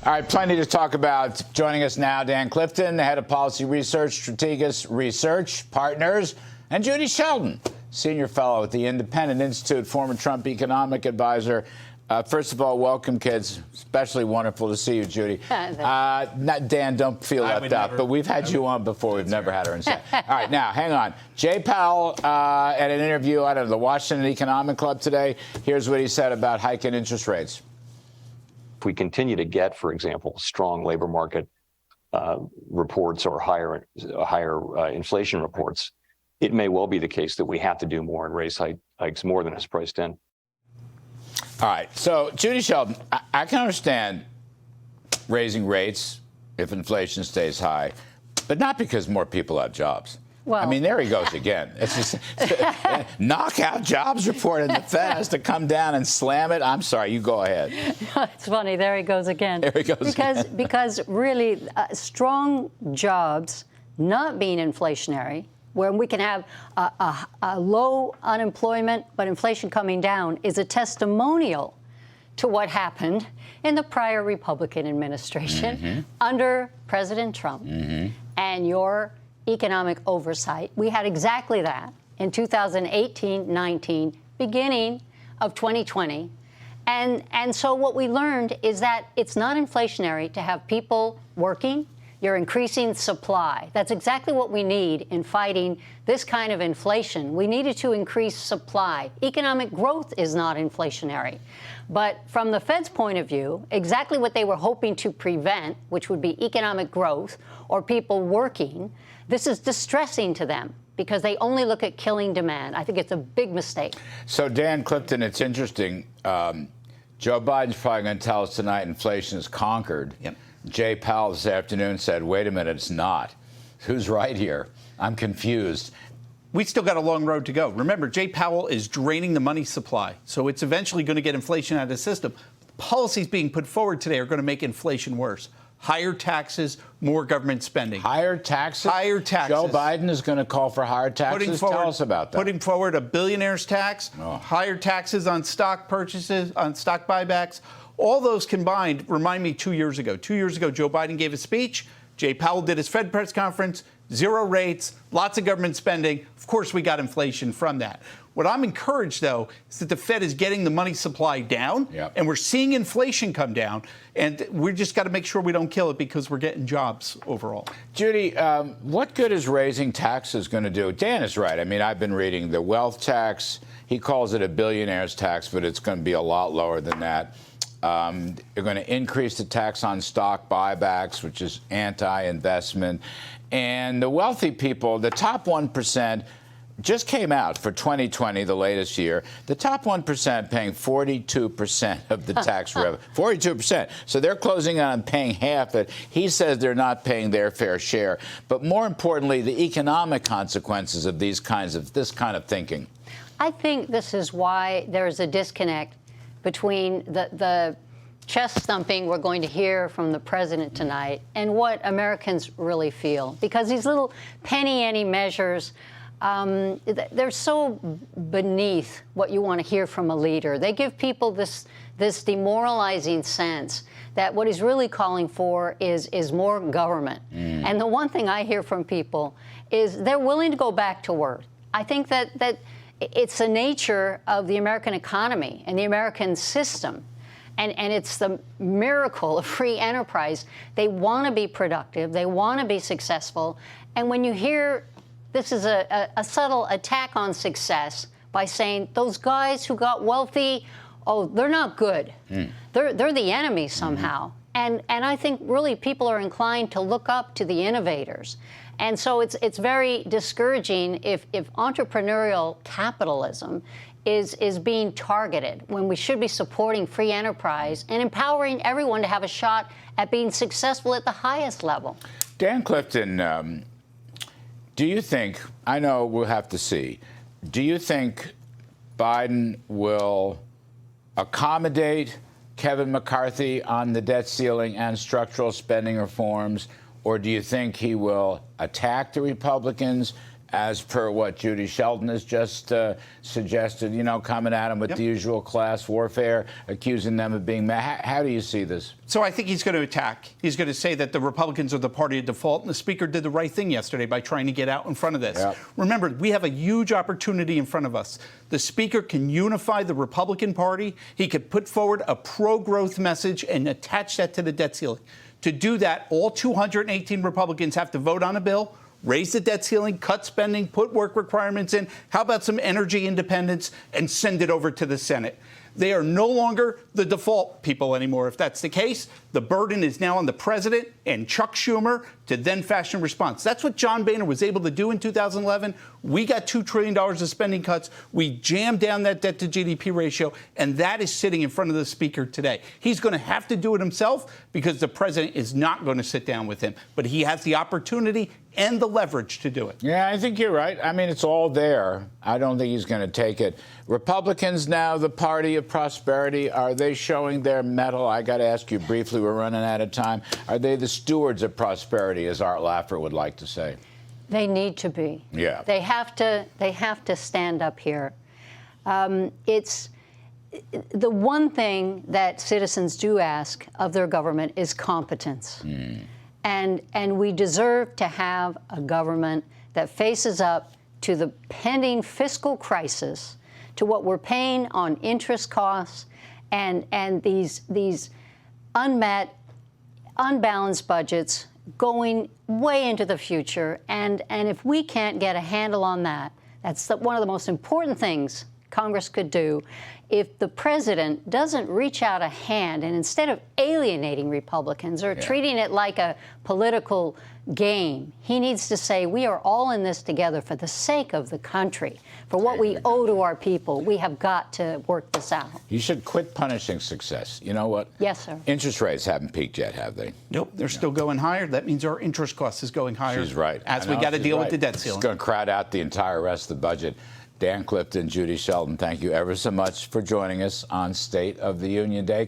All right, plenty to talk about. Joining us now, Dan Clifton, the head of policy research, Strategas Research Partners, and Judy Shelton, senior fellow at the Independent Institute, former Trump economic advisor. First of all, welcome, kids. Especially wonderful to see you, Judy. Dan, don't feel left out, but we've had you on before. We've never had her in set. All right, now, hang on. Jay Powell, at an interview out of the Washington Economic Club today, here's what he said about hiking interest rates. If we continue to get, for example, strong labor market reports or higher inflation reports, it may well be the case that we have to do more and raise hikes more than is priced in. All right. So, Judy Shelton, I can understand raising rates if inflation stays high, but not because more people have jobs. Well, I mean, there he goes again. It's just knockout jobs report, and the Fed has to come down and slam it. I'm sorry, you go ahead. It's funny. There he goes again. There he goes again. Because really, strong jobs not being inflationary, where we can have a low unemployment but inflation coming down, is a testimonial to what happened in the prior Republican administration under President Trump and your economic oversight. We had exactly that in 2018-19, beginning of 2020. And so what we learned is that it's not inflationary to have people working. You're increasing supply. That's exactly what we need in fighting this kind of inflation. We needed to increase supply. Economic growth is not inflationary. But from the Fed's point of view, exactly what they were hoping to prevent, which would be economic growth or people working, this is distressing to them because they only look at killing demand. I think it's a big mistake. So, Dan Clifton, it's interesting. Joe Biden's probably going to tell us tonight inflation is conquered. Yep. Jay Powell this afternoon said, wait a minute, it's not. Who's right here? I'm confused. We still got a long road to go. Remember, Jay Powell is draining the money supply, so it's eventually going to get inflation out of the system. Policies being put forward today are going to make inflation worse. Higher taxes, more government spending. Higher taxes? Higher taxes. Joe Biden is going to call for higher taxes? Tell us about that. Putting forward a billionaire's tax, higher taxes on stock purchases, on stock buybacks. All those combined remind me 2 years ago. 2 years ago, Joe Biden gave a speech. Jay Powell did his Fed press conference. Zero rates, lots of government spending. Of course, we got inflation from that. What I'm encouraged, though, is that the Fed is getting the money supply down, and we're seeing inflation come down. And we just got to make sure we don't kill it because we're getting jobs overall. Judy, what good is raising taxes going to do? Dan is right. I mean, I've been reading the wealth tax. He calls it a billionaire's tax, but it's going to be a lot lower than that. They're going to increase the tax on stock buybacks, which is anti-investment. And the wealthy people, the top 1%, just came out for 2020, the latest year. The top 1% paying 42% of the tax revenue. 42%. So they're closing on paying half it. He says they're not paying their fair share. But more importantly, the economic consequences of this kind of thinking. I think this is why there is a disconnect between the chest thumping we're going to hear from the president tonight and what Americans really feel. Because these little penny-ante measures, they're so beneath what you want to hear from a leader. They give people this demoralizing sense that what he's really calling for is more government. And the one thing I hear from people is they're willing to go back to work. I think that it's the nature of the American economy and the American system. And it's the miracle of free enterprise. They want to be productive. They want to be successful. And when you hear this is a subtle attack on success by saying those guys who got wealthy, oh, they're not good. They're the enemy somehow. And I think really people are inclined to look up to the innovators. And so it's very discouraging if entrepreneurial capitalism is being targeted when we should be supporting free enterprise and empowering everyone to have a shot at being successful at the highest level. Dan Clifton, do you think, I know we'll have to see, do you think Biden will accommodate Kevin McCarthy on the debt ceiling and structural spending reforms, or do you think he will attack the Republicans as per what Judy Shelton has just suggested, coming at him with the usual class warfare, accusing them of being mad. How do you see this? So I think he's going to attack. He's going to say that the Republicans are the party of default, and the Speaker did the right thing yesterday by trying to get out in front of this. Yep. Remember, we have a huge opportunity in front of us. The Speaker can unify the Republican Party. He could put forward a pro-growth message and attach that to the debt ceiling. To do that, all 218 Republicans have to vote on a bill, raise the debt ceiling, cut spending, put work requirements in. How about some energy independence and send it over to the Senate? They are no longer the default people anymore. If that's the case, the burden is now on the president and Chuck Schumer to then fashion a response. That's what John Boehner was able to do in 2011. We got $2 trillion of spending cuts. We jammed down that debt to GDP ratio, and that is sitting in front of the Speaker today. He's going to have to do it himself because the president is not going to sit down with him. But he has the opportunity and the leverage to do it. Yeah, I think you're right. I mean, it's all there. I don't think he's going to take it. Republicans now, the party of prosperity, are they showing their mettle? I got to ask you briefly. We're running out of time. Are they the stewards of prosperity, as Art Laffer would like to say? They need to be. Yeah. They have to stand up here. It's the one thing that citizens do ask of their government is competence. And we deserve to have a government that faces up to the pending fiscal crisis, to what we're paying on interest costs and these unmet, unbalanced budgets going way into the future. And if we can't get a handle on that, that's one of the most important things Congress could do. If the president doesn't reach out a hand and instead of alienating Republicans or treating it like a political game, he needs to say, we are all in this together for the sake of the country, for what we owe to our people. We have got to work this out. You should quit punishing success. You know what? Yes, sir. Interest rates haven't peaked yet, have they? Nope, they're still going higher. That means our interest cost is going higher. She's right. As we got to deal with the debt It's ceiling. going to crowd out the entire rest of the budget. Dan Clifton, Judy Shelton, thank you ever so much for joining us on State of the Union Day.